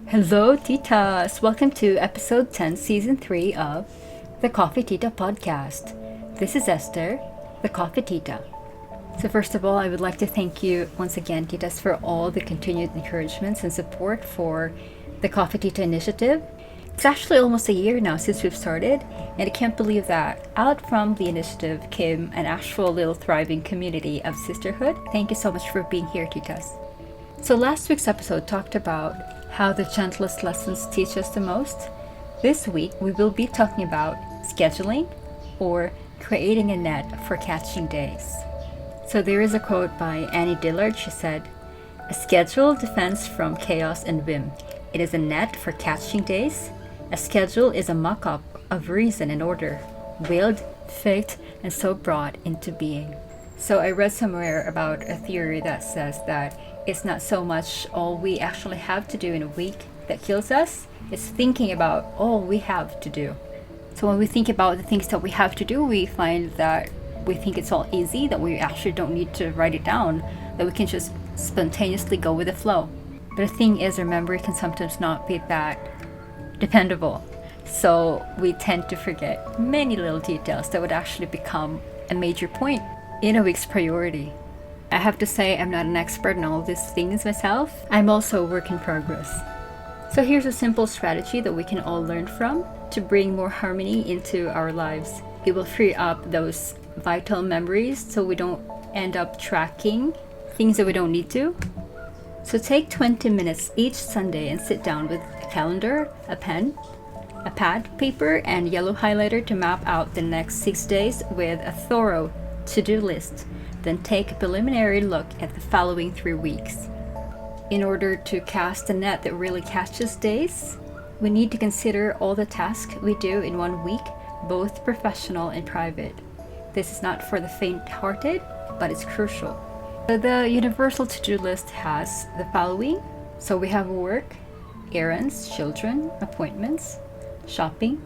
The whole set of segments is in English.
Hello, Titas! Welcome to episode 10, season 3 of the Coffee Tita podcast. This is Esther, the Coffee Tita. So, first of all, I would like to thank you once again, Titas, for all the continued encouragements and support for the Coffee Tita initiative. It's actually almost a year now since we've started, and I can't believe that out from the initiative came an actual little thriving community of sisterhood. Thank you so much for being here, Titas. So, last week's episode talked about how the gentlest lessons teach us the most. This week, we will be talking about scheduling or creating a net for catching days. So there is a quote by Annie Dillard. She said, "A schedule defends from chaos and whim. It is a net for catching days. A schedule is a mock-up of reason and order, willed, faked, and so brought into being." So I read somewhere about a theory that says that it's not so much all we actually have to do in a week that kills us. It's thinking about all we have to do. So when we think about the things that we have to do, we find that we think it's all easy, that we actually don't need to write it down, that we can just spontaneously go with the flow. But the thing is, our memory can sometimes not be that dependable. So we tend to forget many little details that would actually become a major point in a week's priority. I have to say, I'm not an expert in all these things myself. I'm also a work in progress. So here's a simple strategy that we can all learn from to bring more harmony into our lives. It will free up those vital memories so we don't end up tracking things that we don't need to. So take 20 minutes each Sunday and sit down with a calendar, a pen, a pad, paper, and yellow highlighter to map out the next 6 days with a thorough to-do list. Then take a preliminary look at the following 3 weeks. In order to cast a net that really catches days, we need to consider all the tasks we do in 1 week, both professional and private. This is not for the faint-hearted, but it's crucial. So the universal to-do list has the following. So we have work, errands, children, appointments, shopping,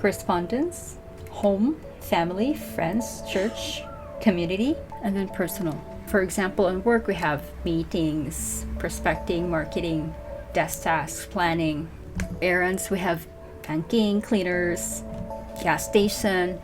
correspondence, home, family, friends, church, community, and then personal. For example, in work we have meetings, prospecting, marketing, desk tasks, planning. Errands we have banking, cleaners, gas station.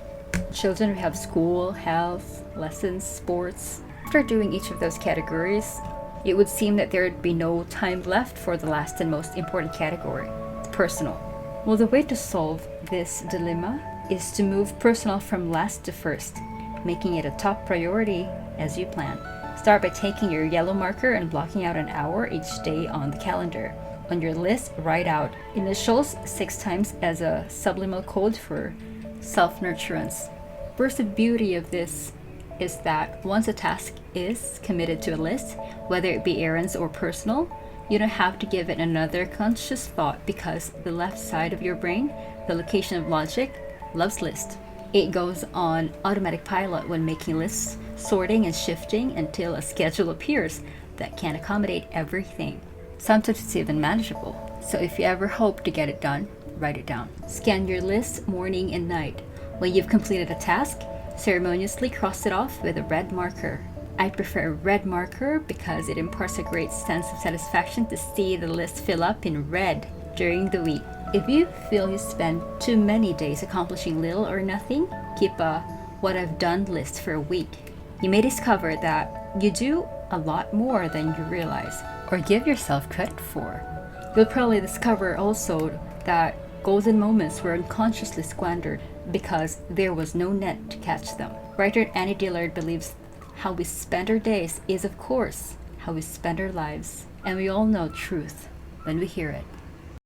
Children we have school, health, lessons, sports. After doing each of those categories, it would seem that there would be no time left for the last and most important category, personal. Well, the way to solve this dilemma is to move personal from last to first, making it a top priority as you plan. Start by taking your yellow marker and blocking out an hour each day on the calendar. On your list, write out initials 6 times as a subliminal code for self-nurturance. First, the beauty of this is that once a task is committed to a list, whether it be errands or personal, you don't have to give it another conscious thought because the left side of your brain, the location of logic, loves lists. It goes on automatic pilot when making lists, sorting and shifting until a schedule appears that can accommodate everything. Sometimes it's even manageable. So if you ever hope to get it done, write it down. Scan your list morning and night. When you've completed a task, ceremoniously cross it off with a red marker. I prefer a red marker because it imparts a great sense of satisfaction to see the list fill up in red during the week. If you feel you spend too many days accomplishing little or nothing, keep a what I've done list for a week. You may discover that you do a lot more than you realize or give yourself credit for. You'll probably discover also that golden moments were unconsciously squandered because there was no net to catch them. Writer Annie Dillard believes how we spend our days is, of course, how we spend our lives. And we all know truth when we hear it.